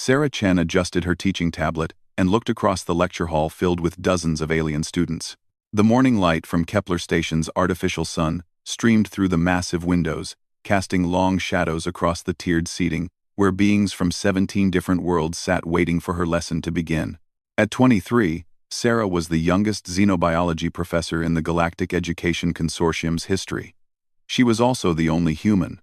Sarah Chen adjusted her teaching tablet and looked across the lecture hall filled with dozens of alien students. The morning light from Kepler Station's artificial sun streamed through the massive windows, casting long shadows across the tiered seating, where beings from 17 different worlds sat waiting for her lesson to begin. At 23, Sarah was the youngest xenobiology professor in the Galactic Education Consortium's history. She was also the only human.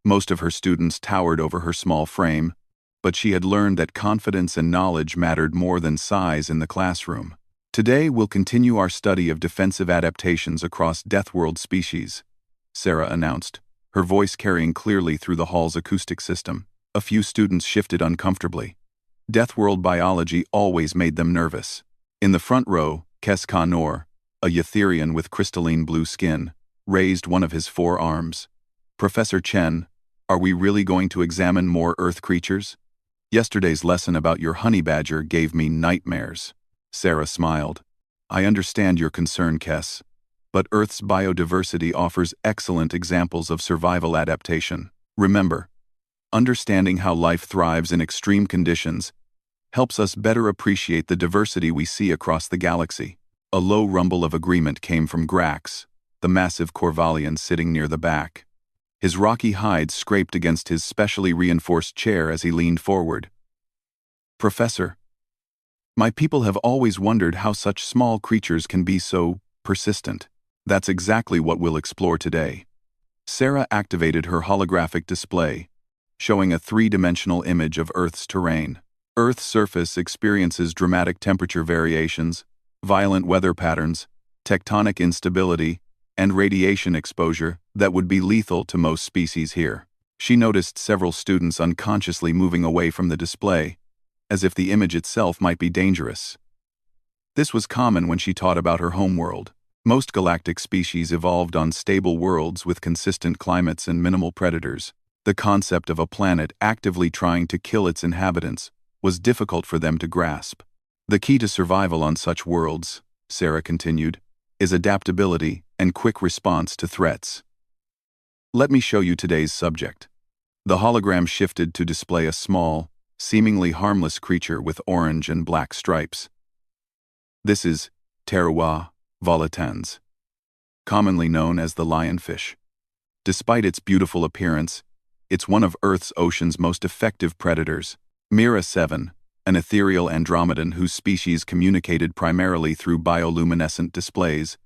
Most of her students towered over her small frame, but she had learned that confidence and knowledge mattered more than size in the classroom. Today we'll continue our study of defensive adaptations across Deathworld species, Sarah announced, her voice carrying clearly through the hall's acoustic system. A few students shifted uncomfortably. Deathworld biology always made them nervous. In the front row, Kes Kanor, a Yatherian with crystalline blue skin, raised one of his 4 arms. Professor Chen, are we really going to examine more Earth creatures? Yesterday's lesson about your honey badger gave me nightmares. Sarah smiled. I understand your concern, Kes, but Earth's biodiversity offers excellent examples of survival adaptation. Remember, understanding how life thrives in extreme conditions helps us better appreciate the diversity we see across the galaxy. A low rumble of agreement came from Grax, the massive Corvallian sitting near the back. His rocky hide scraped against his specially reinforced chair as he leaned forward. Professor, my people have always wondered how such small creatures can be so persistent. That's exactly what we'll explore today. Sarah activated her holographic display, showing a 3-dimensional image of Earth's terrain. Earth's surface experiences dramatic temperature variations, violent weather patterns, tectonic instability, and radiation exposure that would be lethal to most species here. She noticed several students unconsciously moving away from the display, as if the image itself might be dangerous. This was common when she taught about her homeworld. Most galactic species evolved on stable worlds with consistent climates and minimal predators. The concept of a planet actively trying to kill its inhabitants was difficult for them to grasp. The key to survival on such worlds, Sarah continued, is adaptability and quick response to threats. Let me show you today's subject. The hologram shifted to display a small, seemingly harmless creature with orange and black stripes. This is Pterois volitans, commonly known as the lionfish. Despite its beautiful appearance, it's one of Earth's ocean's most effective predators. Mira 7, an ethereal Andromedan whose species communicated primarily through bioluminescent displays,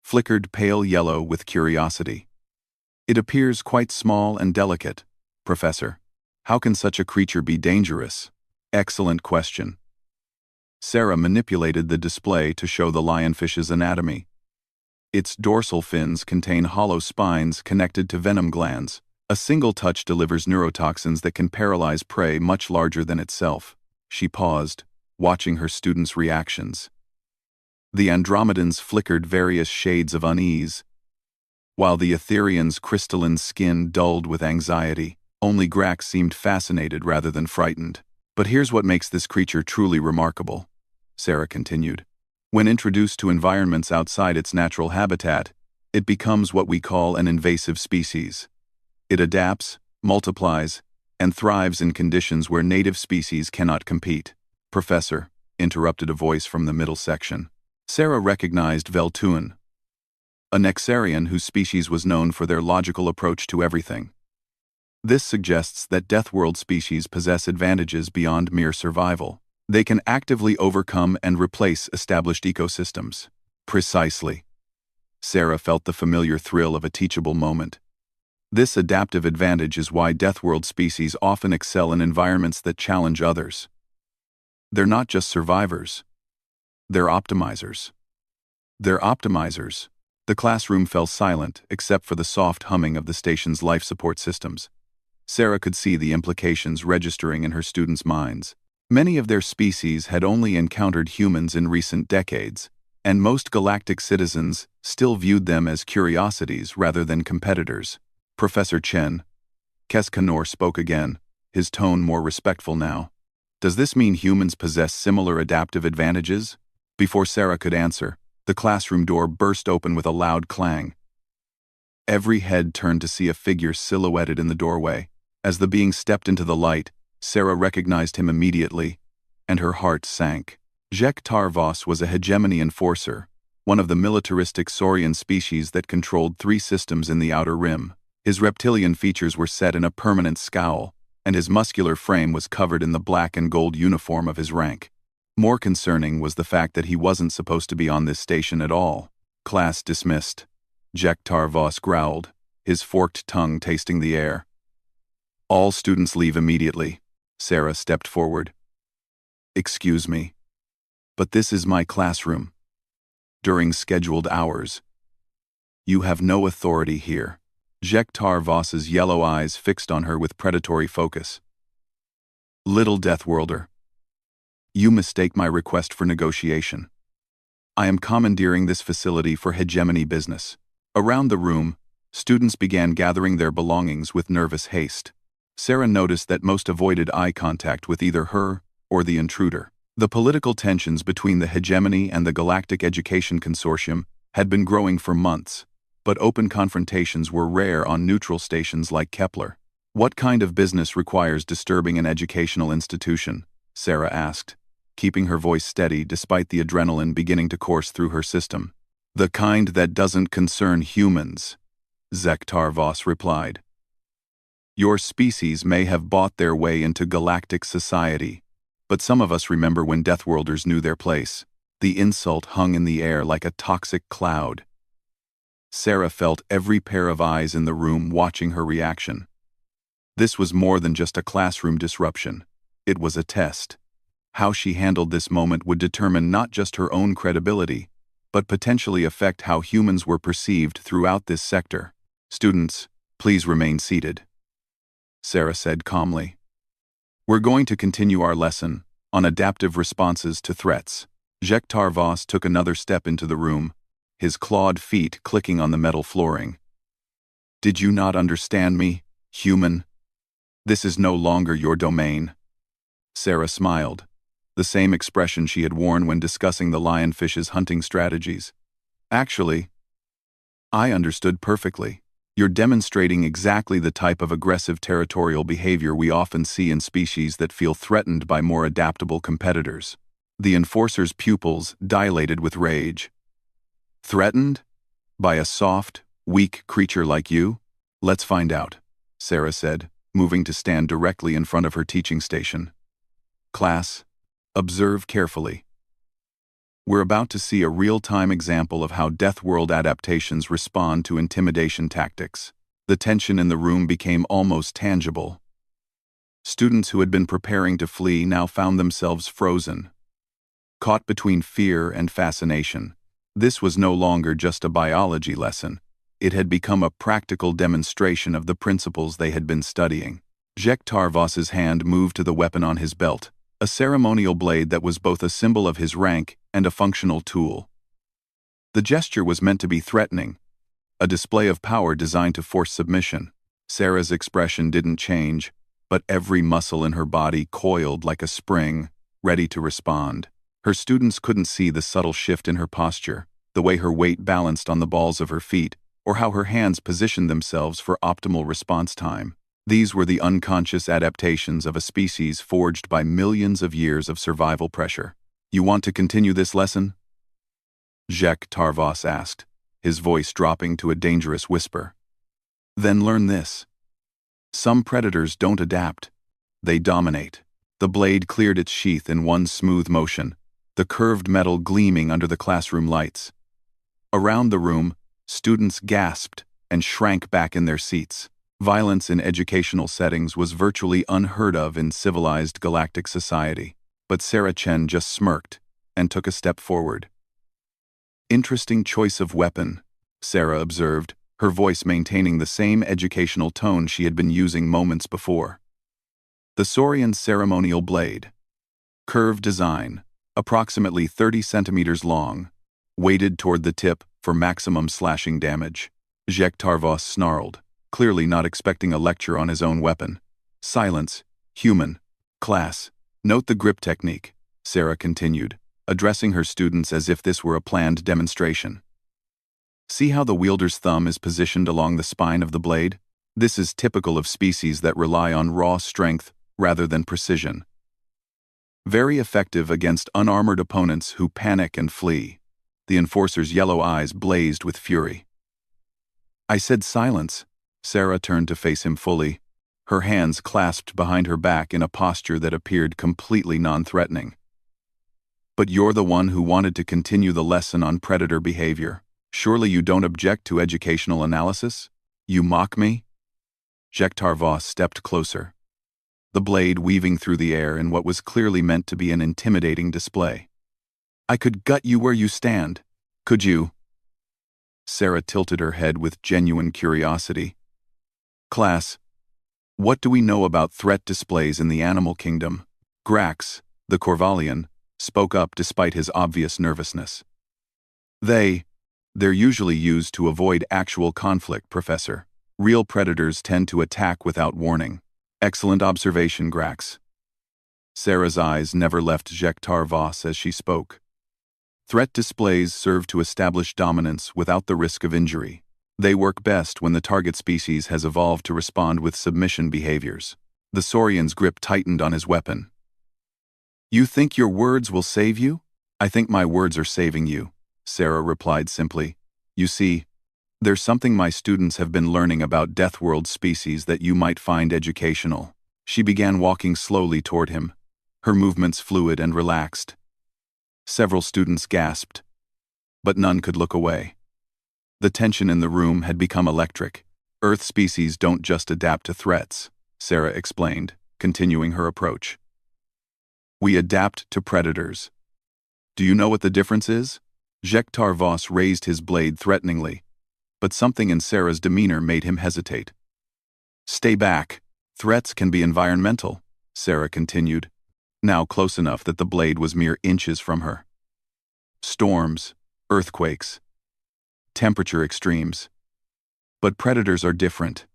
flickered pale yellow with curiosity. It appears quite small and delicate, Professor. How can such a creature be dangerous? Excellent question. Sarah manipulated the display to show the lionfish's anatomy. Its dorsal fins contain hollow spines connected to venom glands. A single touch delivers neurotoxins that can paralyze prey much larger than itself. She paused, watching her students' reactions. The Andromedans flickered various shades of unease, while the Etherian's crystalline skin dulled with anxiety. Only Grax seemed fascinated rather than frightened. But here's what makes this creature truly remarkable, Sarah continued. When introduced to environments outside its natural habitat, it becomes what we call an invasive species. It adapts, multiplies, and thrives in conditions where native species cannot compete. Professor, interrupted a voice from the middle section. Sarah recognized Veltuin, a Nexarian whose species was known for their logical approach to everything. This suggests that Deathworld species possess advantages beyond mere survival. They can actively overcome and replace established ecosystems. Precisely. Sarah felt the familiar thrill of a teachable moment. This adaptive advantage is why Deathworld species often excel in environments that challenge others. They're not just survivors. They're optimizers. The classroom fell silent except for the soft humming of the station's life support systems. Sarah could see the implications registering in her students' minds. Many of their species had only encountered humans in recent decades, and most galactic citizens still viewed them as curiosities rather than competitors. Professor Chen, Kes Kanor spoke again, his tone more respectful now. Does this mean humans possess similar adaptive advantages? Before Sarah could answer, the classroom door burst open with a loud clang. Every head turned to see a figure silhouetted in the doorway. As the being stepped into the light, Sarah recognized him immediately, and her heart sank. Jek Tarvos was a hegemony enforcer, one of the militaristic saurian species that controlled 3 systems in the Outer Rim. His reptilian features were set in a permanent scowl, and his muscular frame was covered in the black and gold uniform of his rank. More concerning was the fact that he wasn't supposed to be on this station at all. Class dismissed. Jek Tarvos growled, his forked tongue tasting the air. All students leave immediately. Sarah stepped forward. Excuse me, but this is my classroom. During scheduled hours. You have no authority here. Jek Tarvos's yellow eyes fixed on her with predatory focus. Little Deathworlder. You mistake my request for negotiation. I am commandeering this facility for hegemony business. Around the room, students began gathering their belongings with nervous haste. Sarah noticed that most avoided eye contact with either her or the intruder. The political tensions between the hegemony and the Galactic Education Consortium had been growing for months, but open confrontations were rare on neutral stations like Kepler. What kind of business requires disturbing an educational institution? Sarah asked, keeping her voice steady despite the adrenaline beginning to course through her system. The kind that doesn't concern humans, Jek Tarvos replied. Your species may have bought their way into galactic society, but some of us remember when Deathworlders knew their place. The insult hung in the air like a toxic cloud. Sarah felt every pair of eyes in the room watching her reaction. This was more than just a classroom disruption. It was a test. How she handled this moment would determine not just her own credibility, but potentially affect how humans were perceived throughout this sector. Students, please remain seated, Sarah said calmly. We're going to continue our lesson on adaptive responses to threats. Jek Tarvos took another step into the room, his clawed feet clicking on the metal flooring. Did you not understand me, human? This is no longer your domain. Sarah smiled, the same expression she had worn when discussing the lionfish's hunting strategies. Actually, I understood perfectly. You're demonstrating exactly the type of aggressive territorial behavior we often see in species that feel threatened by more adaptable competitors. The enforcer's pupils dilated with rage. Threatened? By a soft, weak creature like you? Let's find out, Sarah said, moving to stand directly in front of her teaching station. Class, observe carefully. We're about to see a real-time example of how Deathworld adaptations respond to intimidation tactics. The tension in the room became almost tangible. Students who had been preparing to flee now found themselves frozen, caught between fear and fascination. This was no longer just a biology lesson. It had become a practical demonstration of the principles they had been studying. Jek Tarvos's hand moved to the weapon on his belt, a ceremonial blade that was both a symbol of his rank and a functional tool. The gesture was meant to be threatening, a display of power designed to force submission. Sarah's expression didn't change, but every muscle in her body coiled like a spring, ready to respond. Her students couldn't see the subtle shift in her posture, the way her weight balanced on the balls of her feet, or how her hands positioned themselves for optimal response time. These were the unconscious adaptations of a species forged by millions of years of survival pressure. You want to continue this lesson? Jek Tarvos asked, his voice dropping to a dangerous whisper. Then learn this. Some predators don't adapt. They dominate. The blade cleared its sheath in one smooth motion, the curved metal gleaming under the classroom lights. Around the room, students gasped and shrank back in their seats. Violence in educational settings was virtually unheard of in civilized galactic society, but Sarah Chen just smirked and took a step forward. Interesting choice of weapon, Sarah observed, her voice maintaining the same educational tone she had been using moments before. The Saurian ceremonial blade. Curved design, approximately 30 centimeters long, weighted toward the tip for maximum slashing damage. Jek Tarvos snarled, clearly not expecting a lecture on his own weapon. Silence, human. Class, note the grip technique, Sarah continued, addressing her students as if this were a planned demonstration. See how the wielder's thumb is positioned along the spine of the blade? This is typical of species that rely on raw strength rather than precision. Very effective against unarmored opponents who panic and flee. The enforcer's yellow eyes blazed with fury. I said silence. Sarah turned to face him fully, her hands clasped behind her back in a posture that appeared completely non-threatening. But you're the one who wanted to continue the lesson on predator behavior. Surely you don't object to educational analysis? You mock me? Jektar Voss stepped closer, the blade weaving through the air in what was clearly meant to be an intimidating display. I could gut you where you stand. Could you? Sarah tilted her head with genuine curiosity. Class, what do we know about threat displays in the animal kingdom? Grax, the Corvallian, spoke up despite his obvious nervousness. They're usually used to avoid actual conflict, Professor. Real predators tend to attack without warning. Excellent observation, Grax. Sarah's eyes never left Jektar Voss as she spoke. Threat displays serve to establish dominance without the risk of injury. They work best when the target species has evolved to respond with submission behaviors. The Saurian's grip tightened on his weapon. You think your words will save you? I think my words are saving you, Sarah replied simply. You see, there's something my students have been learning about Deathworld species that you might find educational. She began walking slowly toward him, her movements fluid and relaxed. Several students gasped, but none could look away. The tension in the room had become electric. Earth species don't just adapt to threats, Sarah explained, continuing her approach. We adapt to predators. Do you know what the difference is? Jektar Voss raised his blade threateningly, but something in Sarah's demeanor made him hesitate. Stay back. Threats can be environmental, Sarah continued, now close enough that the blade was mere inches from her. Storms, earthquakes, temperature extremes. But predators are different.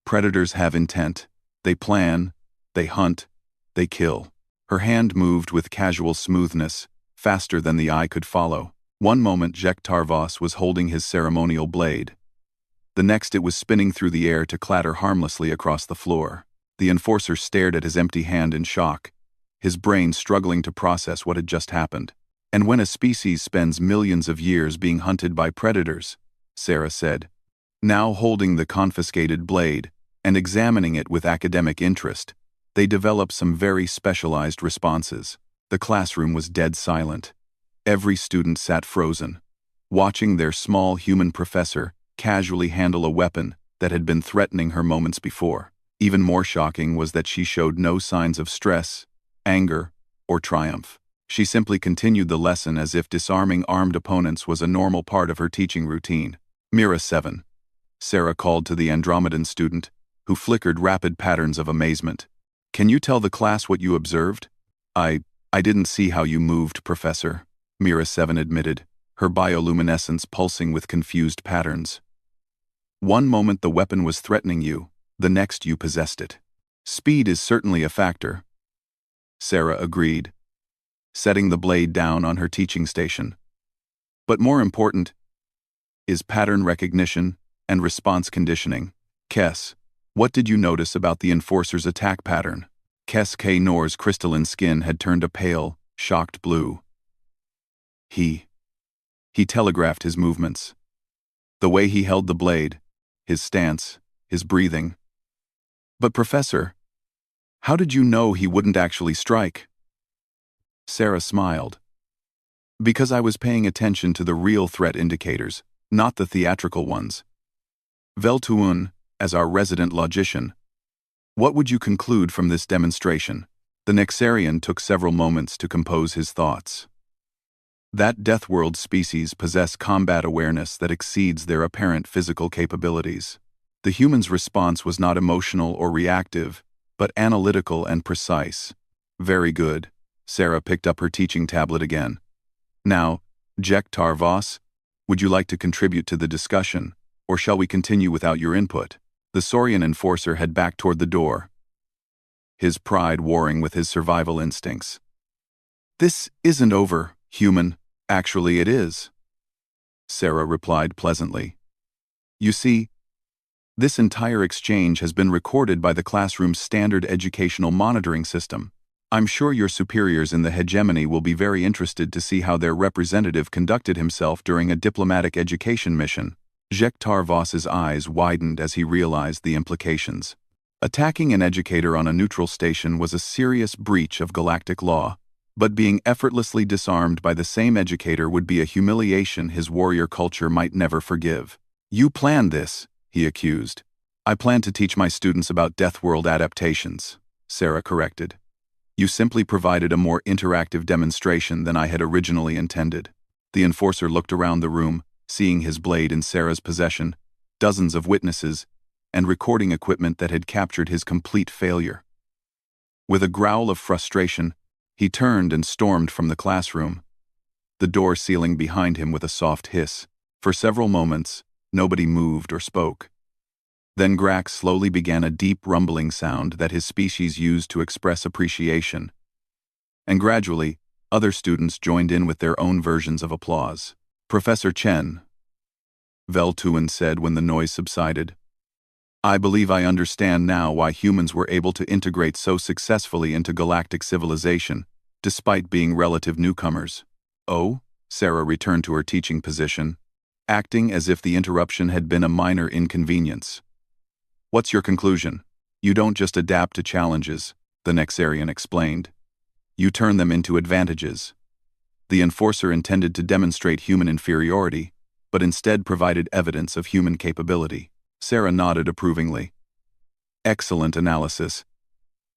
Predators have intent. They plan, they hunt, they kill. Her hand moved with casual smoothness, faster than the eye could follow. One moment Jektar Voss was holding his ceremonial blade. The next it was spinning through the air to clatter harmlessly across the floor. The enforcer stared at his empty hand in shock, his brain struggling to process what had just happened. And when a species spends millions of years being hunted by predators, Sarah said, now holding the confiscated blade and examining it with academic interest, they develop some very specialized responses. The classroom was dead silent. Every student sat frozen, watching their small human professor casually handle a weapon that had been threatening her moments before. Even more shocking was that she showed no signs of stress, anger, or triumph. She simply continued the lesson as if disarming armed opponents was a normal part of her teaching routine. Mira 7. Sarah called to the Andromedan student, who flickered rapid patterns of amazement. Can you tell the class what you observed? I didn't see how you moved, Professor, Mira 7 admitted, her bioluminescence pulsing with confused patterns. One moment the weapon was threatening you, the next you possessed it. Speed is certainly a factor, Sarah agreed, setting the blade down on her teaching station. But more important is pattern recognition and response conditioning. Kess, what did you notice about the enforcer's attack pattern? Kess K. Nor's crystalline skin had turned a pale, shocked blue. He telegraphed his movements. The way he held the blade, his stance, his breathing. But Professor, how did you know he wouldn't actually strike? Sarah smiled. Because I was paying attention to the real threat indicators, not the theatrical ones. Veltuun, as our resident logician, what would you conclude from this demonstration? The Nexarian took several moments to compose his thoughts. That Deathworld species possess combat awareness that exceeds their apparent physical capabilities. The human's response was not emotional or reactive, but analytical and precise. Very good. Sarah picked up her teaching tablet again. Now, Jektar Voss, would you like to contribute to the discussion, or shall we continue without your input? The Saurian enforcer had backed toward the door, his pride warring with his survival instincts. This isn't over, human. Actually, it is, Sarah replied pleasantly. You see, This entire exchange has been recorded by the classroom's standard educational monitoring system. I'm sure your superiors in the hegemony will be very interested to see how their representative conducted himself during a diplomatic education mission. Jektar Voss's eyes widened as he realized the implications. Attacking an educator on a neutral station was a serious breach of galactic law, but being effortlessly disarmed by the same educator would be a humiliation his warrior culture might never forgive. "You planned this," he accused. "I plan to teach my students about Deathworld adaptations," Sarah corrected. "You simply provided a more interactive demonstration than I had originally intended." The enforcer looked around the room, seeing his blade in Sarah's possession, dozens of witnesses, and recording equipment that had captured his complete failure. With a growl of frustration, he turned and stormed from the classroom, the door sealing behind him with a soft hiss. For several moments, nobody moved or spoke. Then Grax slowly began a deep rumbling sound that his species used to express appreciation. And gradually, other students joined in with their own versions of applause. "Professor Chen," Veltuin said when the noise subsided, "I believe I understand now why humans were able to integrate so successfully into galactic civilization, despite being relative newcomers." "Oh?" Sarah returned to her teaching position, acting as if the interruption had been a minor inconvenience. "What's your conclusion?" "You don't just adapt to challenges," the Nexarian explained. "You turn them into advantages." The enforcer intended to demonstrate human inferiority, but instead provided evidence of human capability. Sarah nodded approvingly. "Excellent analysis.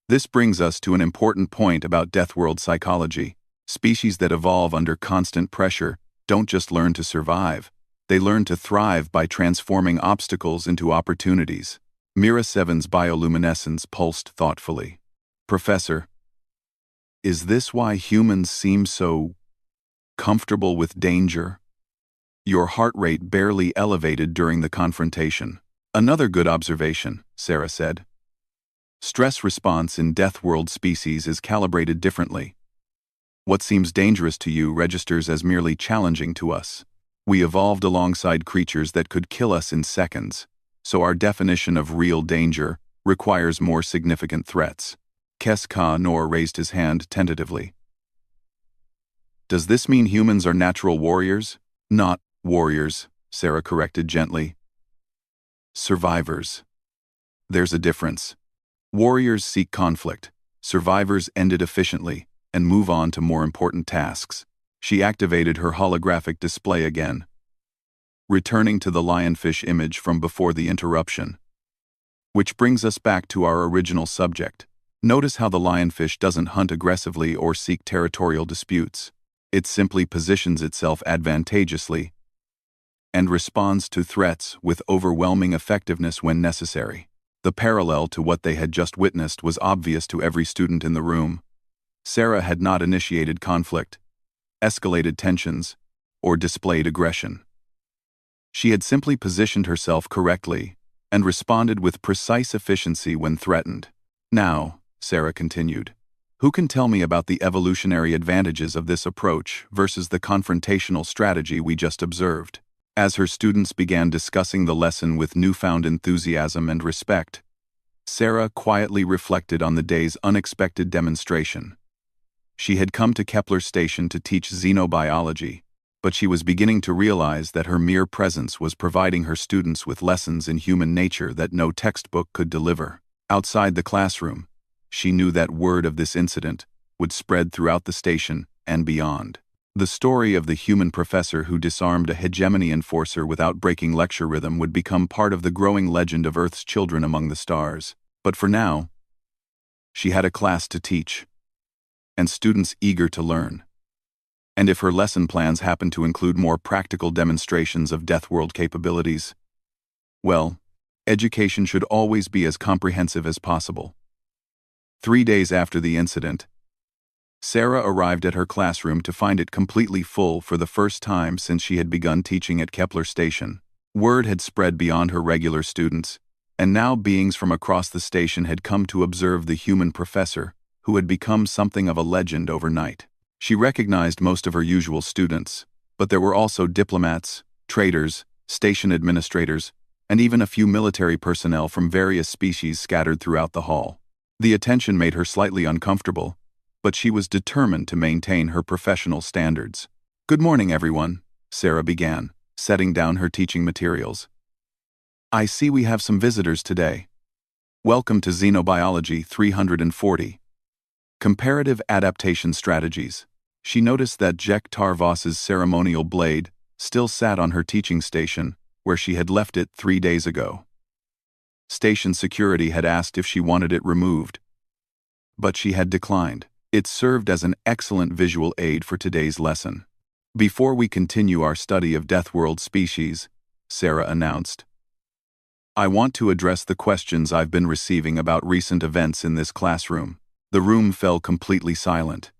This brings us to an important point about Deathworld psychology. Species that evolve under constant pressure don't just learn to survive, they learn to thrive by transforming obstacles into opportunities." Mira Seven's bioluminescence pulsed thoughtfully. "Professor, is this why humans seem so comfortable with danger?" Your heart rate barely elevated during the confrontation. "Another good observation," Sarah said. "Stress response in Deathworld species is calibrated differently. What seems dangerous to you registers as merely challenging to us. We evolved alongside creatures that could kill us in seconds, so our definition of real danger requires more significant threats." Keska Nor raised his hand tentatively. "Does this mean humans are natural warriors?" "Not warriors," Sarah corrected gently. "Survivors. There's a difference. Warriors seek conflict. Survivors end it efficiently and move on to more important tasks." She activated her holographic display again, returning to the lionfish image from before the interruption. Which brings us back to our original subject. Notice how the lionfish doesn't hunt aggressively or seek territorial disputes. It simply positions itself advantageously and responds to threats with overwhelming effectiveness when necessary. The parallel to what they had just witnessed was obvious to every student in the room. Sarah had not initiated conflict, escalated tensions, or displayed aggression. She had simply positioned herself correctly and responded with precise efficiency when threatened. "Now," Sarah continued, "who can tell me about the evolutionary advantages of this approach versus the confrontational strategy we just observed?" As her students began discussing the lesson with newfound enthusiasm and respect, Sarah quietly reflected on the day's unexpected demonstration. She had come to Kepler Station to teach xenobiology, but she was beginning to realize that her mere presence was providing her students with lessons in human nature that no textbook could deliver. Outside the classroom, she knew that word of this incident would spread throughout the station and beyond. The story of the human professor who disarmed a hegemony enforcer without breaking lecture rhythm would become part of the growing legend of Earth's children among the stars. But for now, she had a class to teach, and students eager to learn. And if her lesson plans happened to include more practical demonstrations of Deathworld capabilities, well, education should always be as comprehensive as possible. 3 days after the incident, Sarah arrived at her classroom to find it completely full for the first time since she had begun teaching at Kepler Station. Word had spread beyond her regular students, and now beings from across the station had come to observe the human professor, who had become something of a legend overnight. She recognized most of her usual students, but there were also diplomats, traders, station administrators, and even a few military personnel from various species scattered throughout the hall. The attention made her slightly uncomfortable, but she was determined to maintain her professional standards. "Good morning, everyone," Sarah began, setting down her teaching materials. "I see we have some visitors today. Welcome to Xenobiology 340. Comparative Adaptation Strategies." She noticed that Jek Tarvos's ceremonial blade still sat on her teaching station, where she had left it 3 days ago. Station security had asked if she wanted it removed, but she had declined. It served as an excellent visual aid for today's lesson. "Before we continue our study of Deathworld species," Sarah announced, "I want to address the questions I've been receiving about recent events in this classroom." The room fell completely silent.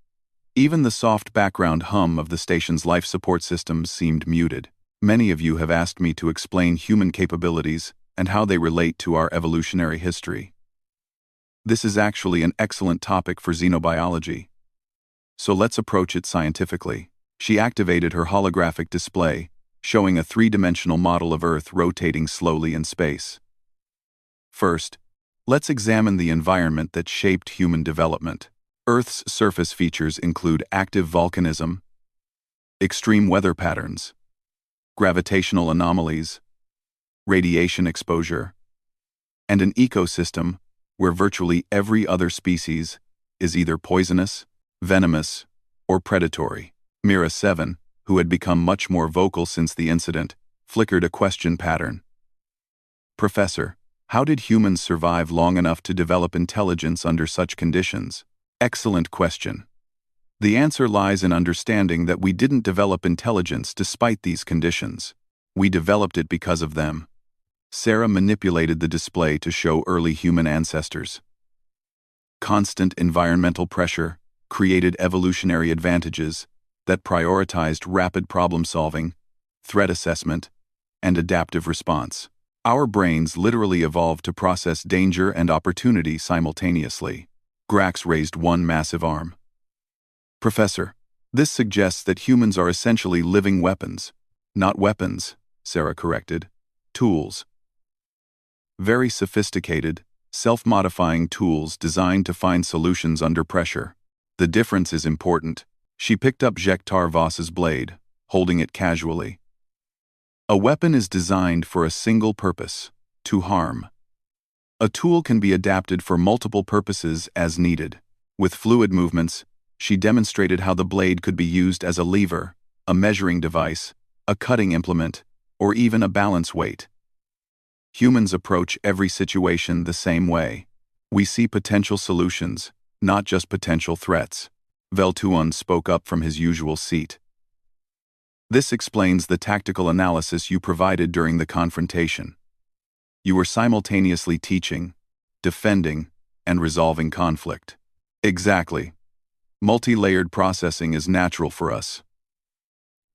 Even the soft background hum of the station's life support systems seemed muted. "Many of you have asked me to explain human capabilities and how they relate to our evolutionary history. This is actually an excellent topic for xenobiology. So let's approach it scientifically." She activated her holographic display, showing a three-dimensional model of Earth rotating slowly in space. First, let's examine the environment that shaped human development. Earth's surface features include active volcanism, extreme weather patterns, gravitational anomalies, radiation exposure, and an ecosystem where virtually every other species is either poisonous, venomous, or predatory. Mira 7, who had become much more vocal since the incident, flickered a question pattern. "Professor, how did humans survive long enough to develop intelligence under such conditions?" Excellent question. The answer lies in understanding that we didn't develop intelligence despite these conditions. We developed it because of them. Sarah manipulated the display to show early human ancestors. Constant environmental pressure created evolutionary advantages that prioritized rapid problem-solving, threat assessment, and adaptive response. Our brains literally evolved to process danger and opportunity simultaneously. Grax raised one massive arm. "Professor, this suggests that humans are essentially living weapons." "Not weapons," Sarah corrected. "Tools. Very sophisticated, self-modifying tools designed to find solutions under pressure. The difference is important." She picked up Jek Tarvos's blade, holding it casually. "A weapon is designed for a single purpose: to harm. A tool can be adapted for multiple purposes as needed." With fluid movements, she demonstrated how the blade could be used as a lever, a measuring device, a cutting implement, or even a balance weight. Humans approach every situation the same way. We see potential solutions, not just potential threats. Veltuon spoke up from his usual seat. "This explains the tactical analysis you provided during the confrontation. You were simultaneously teaching, defending, and resolving conflict." "Exactly. Multi-layered processing is natural for us."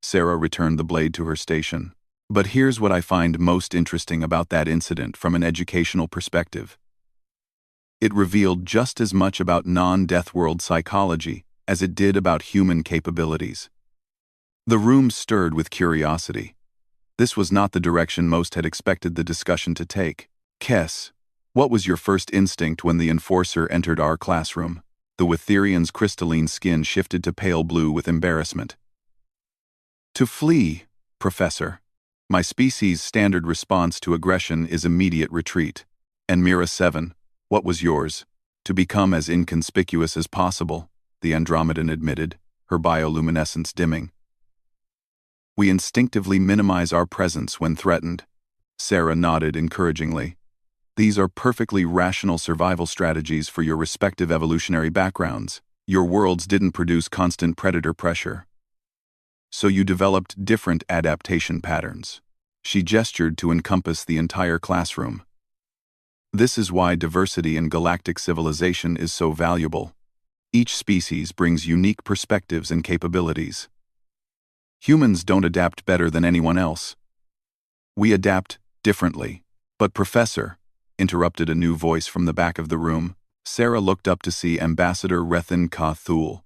Sarah returned the blade to her station. "But here's what I find most interesting about that incident from an educational perspective. It revealed just as much about non-Deathworld psychology as it did about human capabilities." The room stirred with curiosity. This was not the direction most had expected the discussion to take. "Kess, what was your first instinct when the enforcer entered our classroom?" The Witherian's crystalline skin shifted to pale blue with embarrassment. "To flee, Professor. My species' standard response to aggression is immediate retreat." "And Mira 7, what was yours?" "To become as inconspicuous as possible," the Andromedan admitted, her bioluminescence dimming. "We instinctively minimize our presence when threatened." Sarah nodded encouragingly. "These are perfectly rational survival strategies for your respective evolutionary backgrounds. Your worlds didn't produce constant predator pressure, so you developed different adaptation patterns." She gestured to encompass the entire classroom. "This is why diversity in galactic civilization is so valuable. Each species brings unique perspectives and capabilities. Humans don't adapt better than anyone else. We adapt differently." "But Professor," interrupted a new voice from the back of the room. Sarah looked up to see Ambassador Rethan Ka-Thul,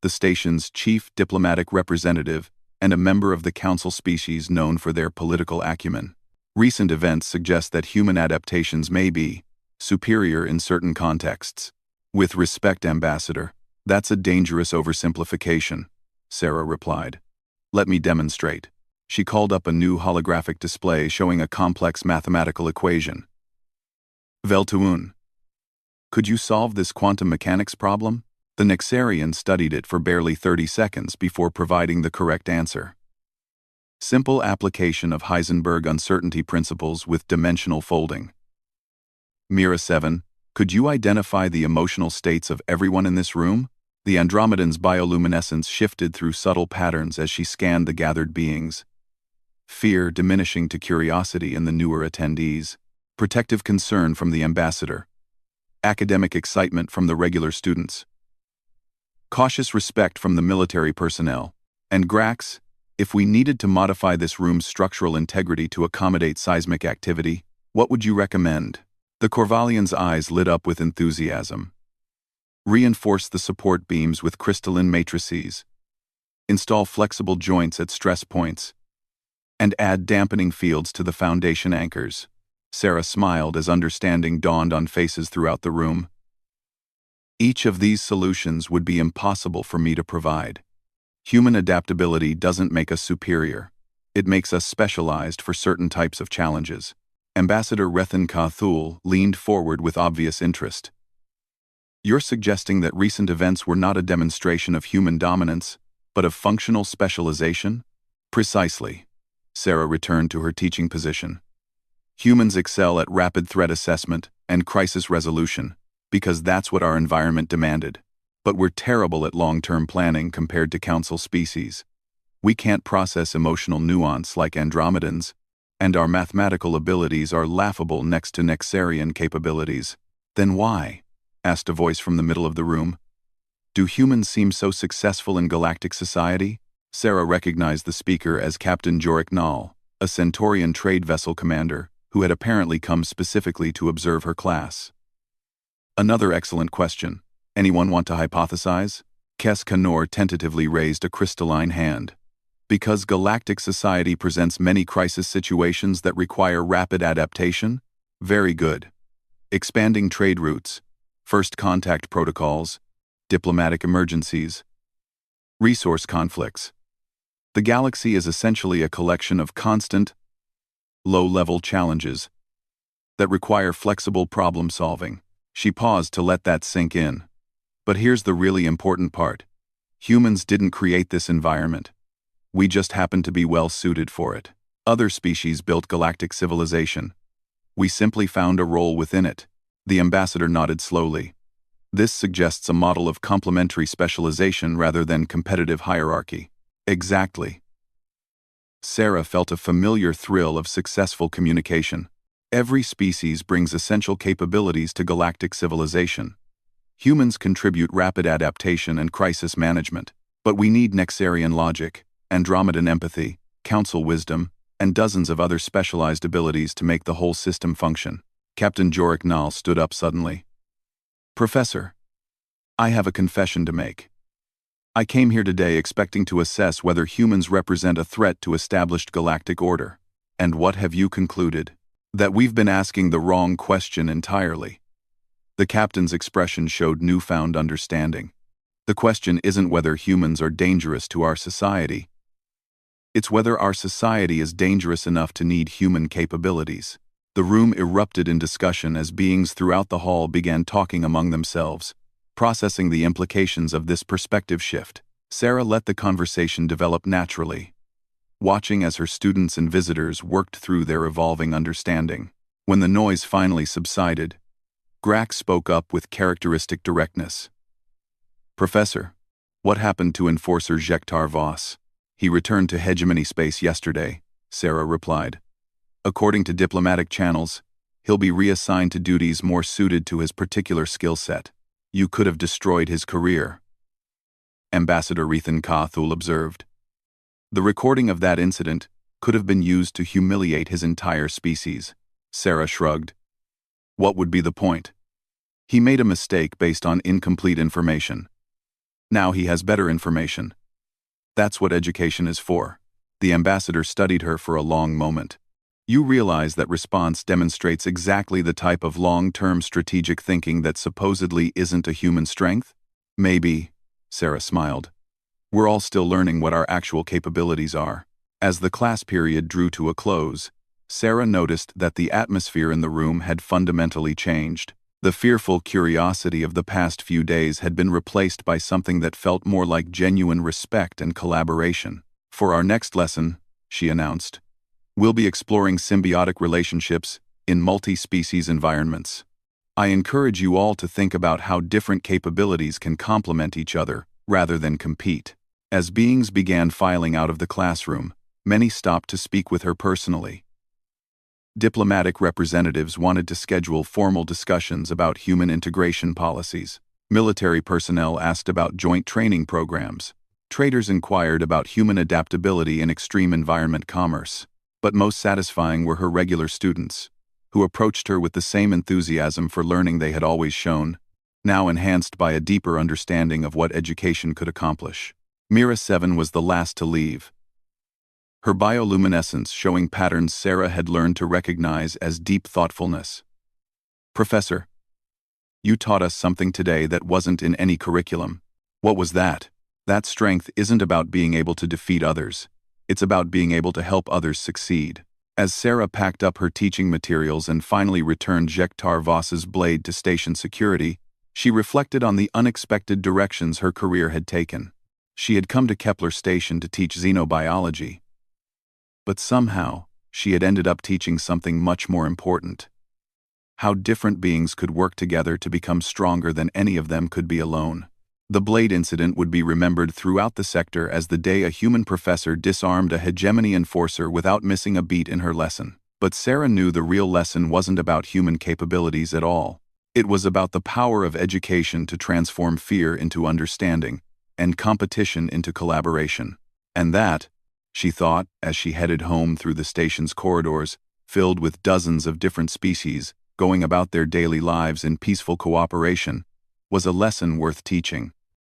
the station's chief diplomatic representative and a member of the council species known for their political acumen. Recent events suggest that human adaptations may be superior in certain contexts. With respect, Ambassador, that's a dangerous oversimplification, Sarah replied. Let me demonstrate. She called up a new holographic display showing a complex mathematical equation. Veltuun. Could you solve this quantum mechanics problem? The Nexarian studied it for barely 30 seconds before providing the correct answer. Simple application of Heisenberg uncertainty principles with dimensional folding. Mira 7, could you identify the emotional states of everyone in this room? The Andromedan's bioluminescence shifted through subtle patterns as she scanned the gathered beings. Fear diminishing to curiosity in the newer attendees. Protective concern from the ambassador. Academic excitement from the regular students. Cautious respect from the military personnel. And Grax, if we needed to modify this room's structural integrity to accommodate seismic activity, what would you recommend? The Corvallian's eyes lit up with enthusiasm. Reinforce the support beams with crystalline matrices. Install flexible joints at stress points. And add dampening fields to the foundation anchors. Sarah smiled as understanding dawned on faces throughout the room. Each of these solutions would be impossible for me to provide. Human adaptability doesn't make us superior. It makes us specialized for certain types of challenges. Ambassador Rethan Kathul leaned forward with obvious interest. You're suggesting that recent events were not a demonstration of human dominance, but of functional specialization? Precisely. Sarah returned to her teaching position. Humans excel at rapid threat assessment and crisis resolution, because that's what our environment demanded. But we're terrible at long-term planning compared to council species. We can't process emotional nuance like Andromedans, and our mathematical abilities are laughable next to Nexarian capabilities. Then why? Asked a voice from the middle of the room. Do humans seem so successful in galactic society? Sarah recognized the speaker as Captain Jorik Nall, a Centaurian trade vessel commander, who had apparently come specifically to observe her class. Another excellent question. Anyone want to hypothesize? Kes Kanor tentatively raised a crystalline hand. Because galactic society presents many crisis situations that require rapid adaptation? Very good. Expanding trade routes, first contact protocols, diplomatic emergencies, resource conflicts. The galaxy is essentially a collection of constant, low-level challenges that require flexible problem-solving. She paused to let that sink in. But here's the really important part. Humans didn't create this environment. We just happened to be well-suited for it. Other species built galactic civilization. We simply found a role within it. The ambassador nodded slowly. This suggests a model of complementary specialization rather than competitive hierarchy. Exactly. Sarah felt a familiar thrill of successful communication. Every species brings essential capabilities to galactic civilization. Humans contribute rapid adaptation and crisis management, but we need Nexarian logic, Andromedan empathy, council wisdom, and dozens of other specialized abilities to make the whole system function. Captain Jorik Nall stood up suddenly. Professor, I have a confession to make. I came here today expecting to assess whether humans represent a threat to established galactic order. And what have you concluded? That we've been asking the wrong question entirely. The captain's expression showed newfound understanding. The question isn't whether humans are dangerous to our society. It's whether our society is dangerous enough to need human capabilities. The room erupted in discussion as beings throughout the hall began talking among themselves, processing the implications of this perspective shift. Sarah let the conversation develop naturally, watching as her students and visitors worked through their evolving understanding. When the noise finally subsided, Grax spoke up with characteristic directness. Professor, what happened to Enforcer Jektar Voss? He returned to hegemony space yesterday, Sarah replied. According to diplomatic channels, he'll be reassigned to duties more suited to his particular skill set. You could have destroyed his career. Ambassador Rethan Kathul observed. The recording of that incident could have been used to humiliate his entire species. Sarah shrugged. What would be the point? He made a mistake based on incomplete information. Now he has better information. That's what education is for. The ambassador studied her for a long moment. You realize that response demonstrates exactly the type of long-term strategic thinking that supposedly isn't a human strength? Maybe, Sarah smiled. We're all still learning what our actual capabilities are. As the class period drew to a close, Sarah noticed that the atmosphere in the room had fundamentally changed. The fearful curiosity of the past few days had been replaced by something that felt more like genuine respect and collaboration. For our next lesson, she announced, we'll be exploring symbiotic relationships in multi-species environments. I encourage you all to think about how different capabilities can complement each other, rather than compete. As beings began filing out of the classroom, many stopped to speak with her personally. Diplomatic representatives wanted to schedule formal discussions about human integration policies. Military personnel asked about joint training programs. Traders inquired about human adaptability in extreme environment commerce. But most satisfying were her regular students, who approached her with the same enthusiasm for learning they had always shown, now enhanced by a deeper understanding of what education could accomplish. Mira 7 was the last to leave, her bioluminescence showing patterns Sarah had learned to recognize as deep thoughtfulness. Professor, you taught us something today that wasn't in any curriculum. What was that? That strength isn't about being able to defeat others. It's about being able to help others succeed. As Sarah packed up her teaching materials and finally returned Jektar Voss's blade to station security, she reflected on the unexpected directions her career had taken. She had come to Kepler Station to teach xenobiology. But somehow, she had ended up teaching something much more important. How different beings could work together to become stronger than any of them could be alone. The blade incident would be remembered throughout the sector as the day a human professor disarmed a hegemony enforcer without missing a beat in her lesson. But Sarah knew the real lesson wasn't about human capabilities at all. It was about the power of education to transform fear into understanding, and competition into collaboration. And that, she thought as she headed home through the station's corridors, filled with dozens of different species, going about their daily lives in peaceful cooperation, was a lesson worth teaching.